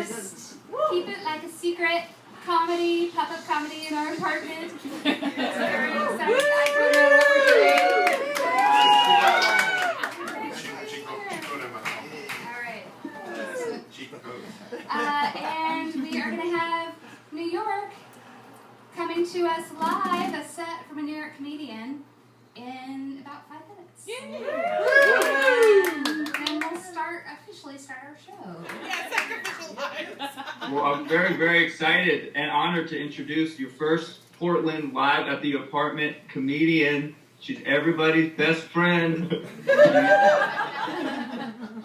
first Keep It Like a Secret comedy, pop-up comedy in our apartment. It's very exciting. I don't know what we're doing. Alright. And we are going to have New York coming to us live, a set from a New York comedian, in about 5 minutes. And we'll officially start our show. Well, I'm very, very excited and honored to introduce your first Portland Live at the Apartment comedian. She's everybody's best friend.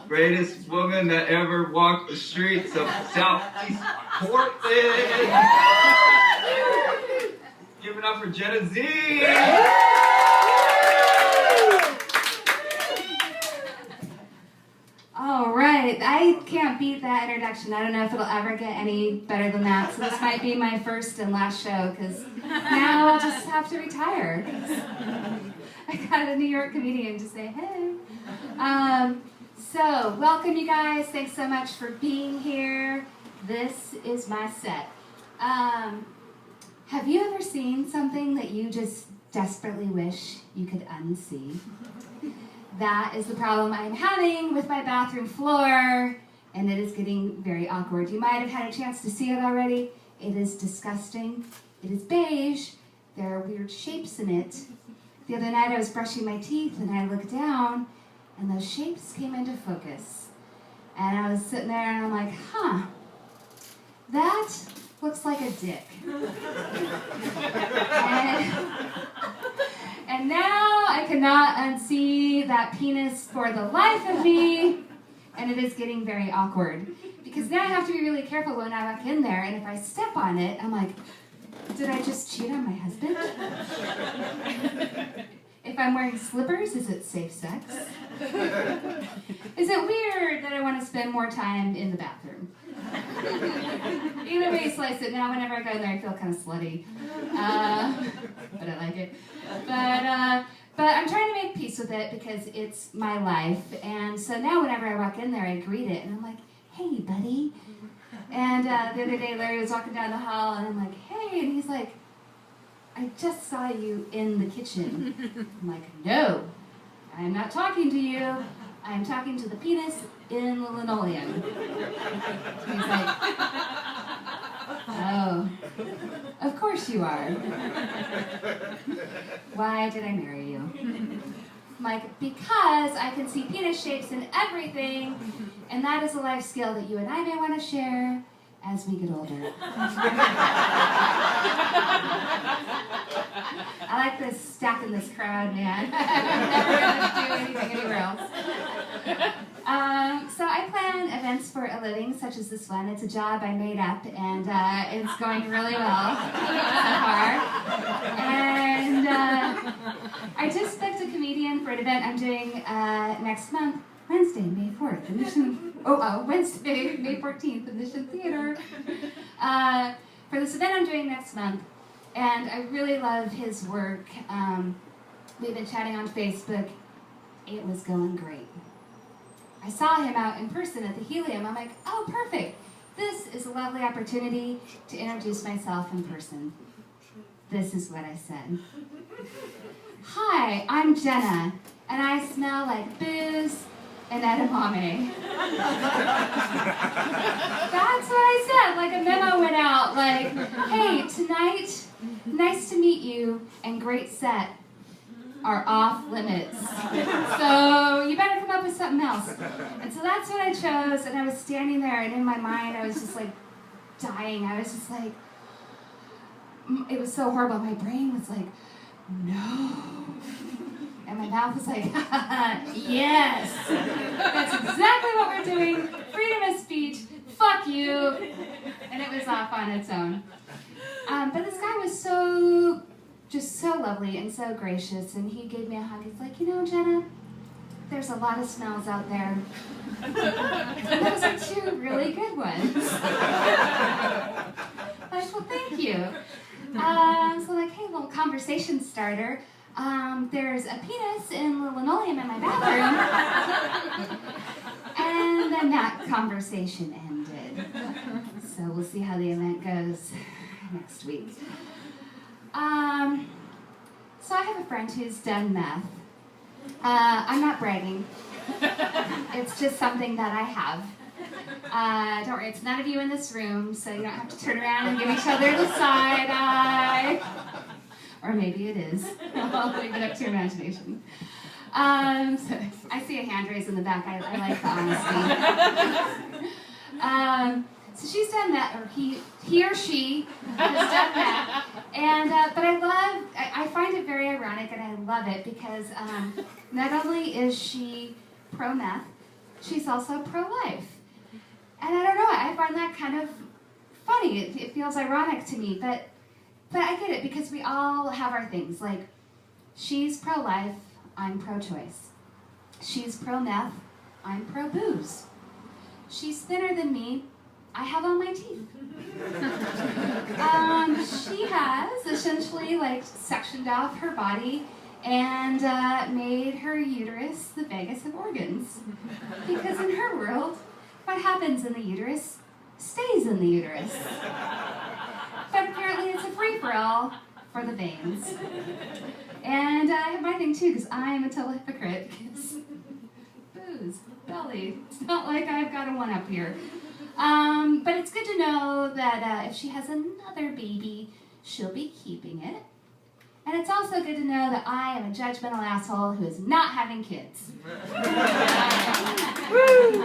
Greatest woman that ever walked the streets of Southeast Portland. Give it up for Jenna Zine. All right, I can't beat that introduction. I don't know if it'll ever get any better than that. So this might be my first and last show, because now I'll just have to retire. I got a New York comedian to say, hey. So, welcome you guys. Thanks so much for being here. This is my set. Have you ever seen something that you just desperately wish you could unsee? That is the problem I'm having with my bathroom floor, and it is getting very awkward. You might have had a chance to see it already. It is disgusting. It is beige. There are weird shapes in it. The other night I was brushing my teeth, and I looked down, and those shapes came into focus. And I was sitting there, and I'm like, huh, that looks like a dick. And now I cannot unsee that penis for the life of me, and it is getting very awkward. Because now I have to be really careful when I walk in there, and if I step on it, I'm like, did I just cheat on my husband? If I'm wearing slippers, is it safe sex? Is it weird that I want to spend more time in the bathroom? Either way you slice it, now whenever I go in there I feel kind of slutty. But I like it. But I'm trying to make peace with it because it's my life. And so now whenever I walk in there I greet it and I'm like, hey buddy. And the other day Larry was walking down the hall and I'm like, hey, and he's like, I just saw you in the kitchen. I'm like, no, I'm not talking to you. I'm talking to the penis in the linoleum. He's like, oh, of course you are. Why did I marry you? I'm like, because I can see penis shapes in everything, and that is a life skill that you and I may want to share as we get older. I like this stack in this crowd, man. I'm never going to do anything anywhere else. So I plan events for a living, such as this one. It's a job I made up, and it's going really well so far. And I just booked a comedian for an event I'm doing next month, Wednesday, May 4th, Wednesday, May 14th, in Mission Theater. For this event I'm doing next month, and I really love his work. We've been chatting on Facebook. It was going great. I saw him out in person at the Helium. I'm like, oh, perfect. This is a lovely opportunity to introduce myself in person. This is what I said. Hi, I'm Jenna, and I smell like booze and edamame. That's what I said, like a memo went out, like, hey, tonight, nice to meet you, and great set are off limits. So you better come up with something else. And so that's what I chose, and I was standing there, and in my mind, I was just like dying. I was just like, it was so horrible. My brain was like, no. And my mouth was like, yes. That's exactly what we're doing. Freedom of speech. Fuck you. And it was off on its own. But this guy was just so lovely and so gracious, and he gave me a hug. He's like, you know, Jenna, there's a lot of smells out there. Those are 2 really good ones. I'm like, well, thank you. So like, hey, little conversation starter. There's a penis in the linoleum in my bathroom. And then that conversation ended. so we'll see how the event goes next week. So I have a friend who's done meth. I'm not bragging. It's just something that I have. Don't worry, it's none of you in this room, so you don't have to turn around and give each other the side eye. Or maybe it is. I'll leave it up to your imagination. So I see a hand raised in the back. I like the honesty. So she's done that, or he or she has done that. And but I find it very ironic, and I love it because not only is she pro-meth, she's also pro-life. And I don't know, I find that kind of funny. It feels ironic to me, but I get it because we all have our things. Like, she's pro-life, I'm pro-choice. She's pro-meth, I'm pro-booze. She's thinner than me, I have all my teeth. She has essentially sectioned off her body and made her uterus the Vegas of organs. Because in her world, what happens in the uterus stays in the uterus. But apparently it's a free-for-all for the veins. And I have my thing too, because I am a total hypocrite. Because booze, belly, it's not like I've got a one-up here. But it's good to know that if she has another baby, she'll be keeping it. And it's also good to know that I am a judgmental asshole who is not having kids.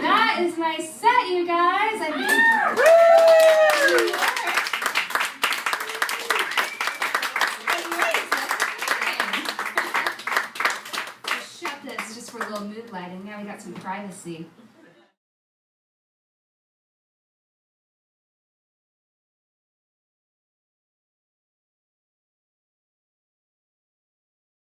That is my set, you guys. Shut this just for a little mood lighting. Now we got some privacy.